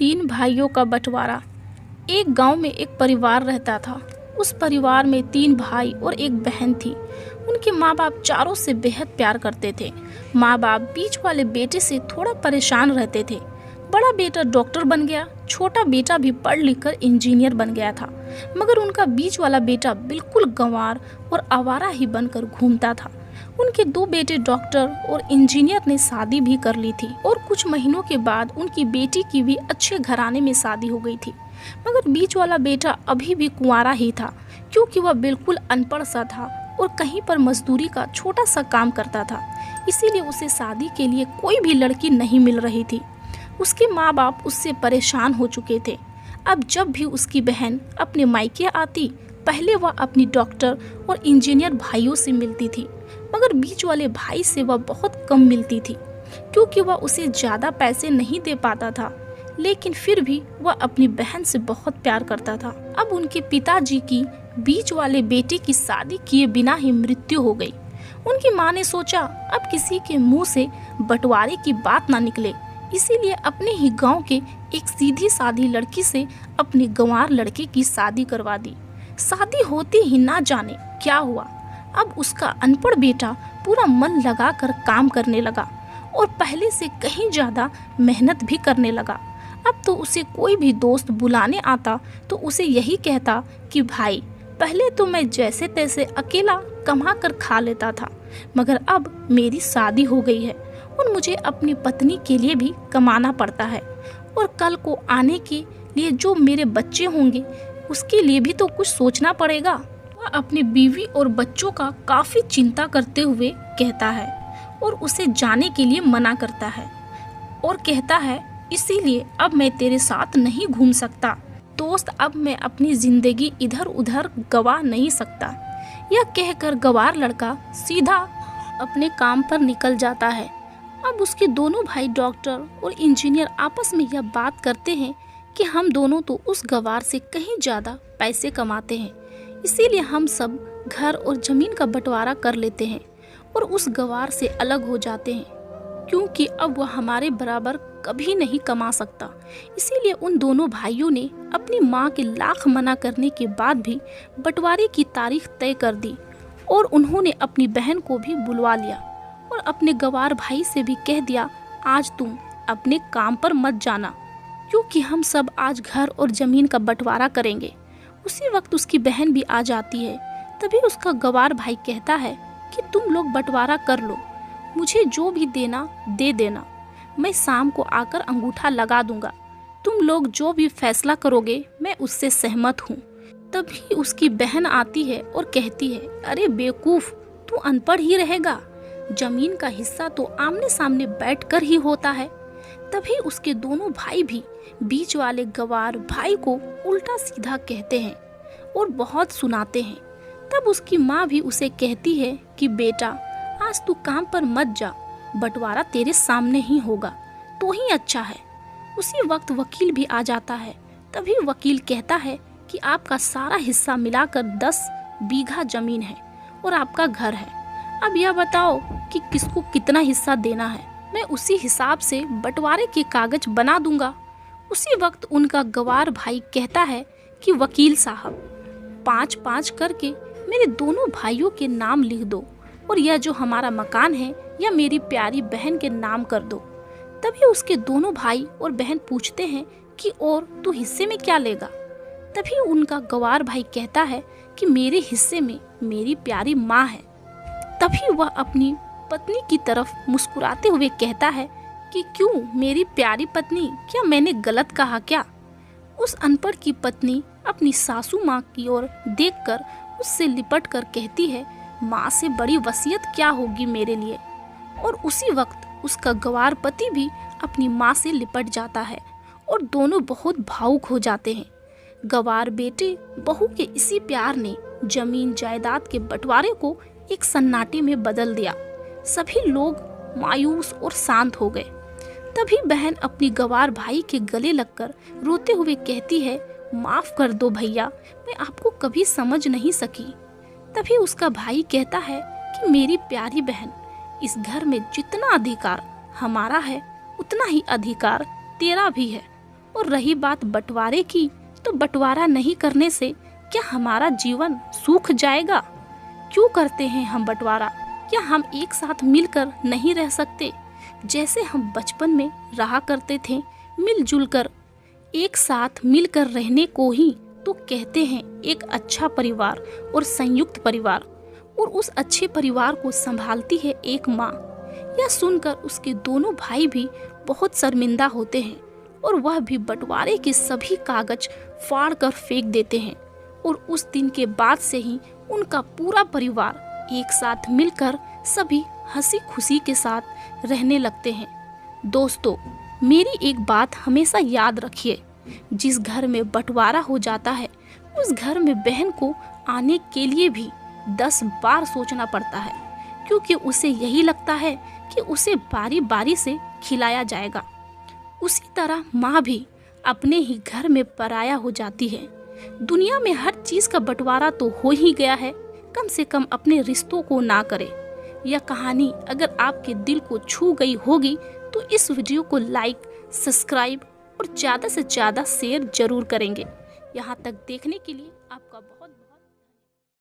तीन भाइयों का बंटवारा। एक गांव में एक परिवार रहता था। उस परिवार में तीन भाई और एक बहन थी। उनके माँ बाप चारों से बेहद प्यार करते थे। माँ बाप बीच वाले बेटे से थोड़ा परेशान रहते थे। बड़ा बेटा डॉक्टर बन गया, छोटा बेटा भी पढ़ लिख कर इंजीनियर बन गया था, मगर उनका बीच वाला बेटा बिल्कुल गंवार और आवारा ही बनकर घूमता था। उनके दो बेटे डॉक्टर और इंजीनियर ने शादी भी कर ली थी और कुछ महीनों के बाद उनकी बेटी की भी अच्छे घराने में शादी हो गई थी। मगर बीच वाला बेटा अभी भी कुंवारा ही था, क्योंकि वह बिल्कुल अनपढ़ सा था और कहीं पर मजदूरी का छोटा सा काम करता था। इसीलिए उसे शादी के लिए कोई भी लड़की नहीं मिल रही थी। उसके माँ बाप उससे परेशान हो चुके थे। अब जब भी उसकी बहन अपने मायके आती, पहले वह अपनी डॉक्टर और इंजीनियर भाइयों से मिलती थी, मगर बीच वाले भाई से वह बहुत कम मिलती थी, क्योंकि वह उसे ज़्यादा पैसे नहीं दे पाता था। लेकिन फिर भी वह अपनी बहन से बहुत प्यार करता था। अब उनके पिताजी की बीच वाले बेटे की शादी किए बिना ही मृत्यु हो गई। उनकी माँ ने सोचा अब किसी के मुंह से बंटवारे की बात ना निकले, इसीलिए अपने ही गांव के एक सीधी सादी लड़की से अपने गंवार लड़के की शादी करवा दी। शादी होते ही ना जाने क्या हुआ, अब उसका अनपढ़ बेटा पूरा मन लगाकर काम करने लगा और पहले से कहीं ज़्यादा मेहनत भी करने लगा। अब तो उसे कोई भी दोस्त बुलाने आता तो उसे यही कहता कि भाई, पहले तो मैं जैसे तैसे अकेला कमा कर खा लेता था, मगर अब मेरी शादी हो गई है और मुझे अपनी पत्नी के लिए भी कमाना पड़ता है, और कल को आने के लिए जो मेरे बच्चे होंगे उसके लिए भी तो कुछ सोचना पड़ेगा। वह अपनी बीवी और बच्चों का काफ़ी चिंता करते हुए कहता है और उसे जाने के लिए मना करता है और कहता है, इसीलिए अब मैं तेरे साथ नहीं घूम सकता दोस्त, अब मैं अपनी जिंदगी इधर उधर गवा नहीं सकता। यह कहकर गंवार लड़का सीधा अपने काम पर निकल जाता है। अब उसके दोनों भाई डॉक्टर और इंजीनियर आपस में यह बात करते हैं कि हम दोनों तो उस गंवार से कहीं ज़्यादा पैसे कमाते हैं, इसीलिए हम सब घर और ज़मीन का बंटवारा कर लेते हैं और उस गंवार से अलग हो जाते हैं, क्योंकि अब वह हमारे बराबर कभी नहीं कमा सकता। इसीलिए उन दोनों भाइयों ने अपनी माँ के लाख मना करने के बाद भी बंटवारे की तारीख तय कर दी और उन्होंने अपनी बहन को भी बुलवा लिया और अपने गंवार भाई से भी कह दिया, आज तुम अपने काम पर मत जाना, क्योंकि हम सब आज घर और ज़मीन का बंटवारा करेंगे। उसी वक्त उसकी बहन भी आ जाती है। तभी उसका गंवार भाई कहता है कि तुम लोग बंटवारा कर लो, मुझे जो भी देना दे देना, मैं शाम को आकर अंगूठा लगा दूंगा, तुम लोग जो भी फैसला करोगे मैं उससे सहमत हूँ। तभी उसकी बहन आती है और कहती है, अरे बेवकूफ़, तू अनपढ़ ही रहेगा, जमीन का हिस्सा तो आमने सामने बैठकर ही होता है। तभी उसके दोनों भाई भी बीच वाले गंवार भाई को उल्टा सीधा कहते हैं और बहुत सुनाते हैं। तब उसकी माँ भी उसे कहती है कि बेटा, आज तू काम पर मत जा, बंटवारा तेरे सामने ही होगा तो ही अच्छा है। उसी वक्त वकील भी आ जाता है। तभी वकील कहता है कि आपका सारा हिस्सा मिलाकर 10 बीघा जमीन है और आपका घर है। अब यह बताओ कि किसको कितना हिस्सा देना है, मैं उसी हिसाब से बंटवारे के कागज बना दूंगा। उसी वक्त उनका गंवार भाई कहता है कि वकील साहब, 5-5 करके मेरे दोनों भाइयों के नाम लिख दो और यह जो हमारा मकान है यह मेरी प्यारी बहन के नाम कर दो। तभी उसके दोनों भाई और बहन पूछते हैं कि और तू हिस्से में क्या लेगा। तभी उनका गंवार भाई कहता है कि मेरे हिस्से में मेरी प्यारी माँ है। तभी वह अपनी पत्नी की तरफ मुस्कुराते हुए कहता है कि क्यों मेरी प्यारी पत्नी, क्या मैंने गलत कहा क्या। उस अनपढ़ की पत्नी अपनी सासू माँ की ओर देखकर उससे लिपट कर कहती है, माँ से बड़ी वसीयत क्या होगी मेरे लिए। और उसी वक्त उसका गंवार पति भी अपनी माँ से लिपट जाता है और दोनों बहुत भावुक हो जाते हैं। गंवार बेटे बहू के इसी प्यार ने जमीन जायदाद के बंटवारे को एक सन्नाटे में बदल दिया। सभी लोग मायूस और शांत हो गए। तभी बहन अपनी गंवार भाई के गले लगकर रोते हुए कहती है, माफ कर दो भैया, मैं आपको कभी समझ नहीं सकी। तभी उसका भाई कहता है कि मेरी प्यारी बहन, इस घर में जितना अधिकार हमारा है उतना ही अधिकार तेरा भी है और रही बात बंटवारे की, तो बंटवारा नहीं करने से क्या हमारा जीवन सूख जाएगा? क्यों करते हैं हम बंटवारा? क्या हम एक साथ मिलकर नहीं रह सकते, जैसे हम बचपन में रहा करते थे मिलजुल कर? एक साथ मिलकर रहने को ही तो कहते हैं एक अच्छा परिवार और संयुक्त परिवार। और उस अच्छे परिवार को संभालती है एक माँ। यह सुनकर उसके दोनों भाई भी बहुत शर्मिंदा होते हैं और वह भी बंटवारे के सभी कागज फाड़ कर फेंक देते हैं। और उस दिन के बाद से ही उनका पूरा परिवार एक साथ मिलकर सभी हंसी खुशी के साथ रहने लगते हैं। दोस्तों, मेरी एक बात हमेशा याद रखिए, जिस घर में बंटवारा हो जाता है उस घर में बहन को आने के लिए भी 10 बार सोचना पड़ता है, क्योंकि उसे यही लगता है कि उसे बारी बारी से खिलाया जाएगा। उसी तरह माँ भी अपने ही घर में पराया हो जाती है। दुनिया में हर चीज़ का बंटवारा तो हो ही गया है, कम से कम अपने रिश्तों को ना करें। यह कहानी अगर आपके दिल को छू गई होगी तो इस वीडियो को लाइक, सब्सक्राइब और ज़्यादा से ज़्यादा शेयर जरूर करेंगे। यहाँ तक देखने के लिए आपका बहुत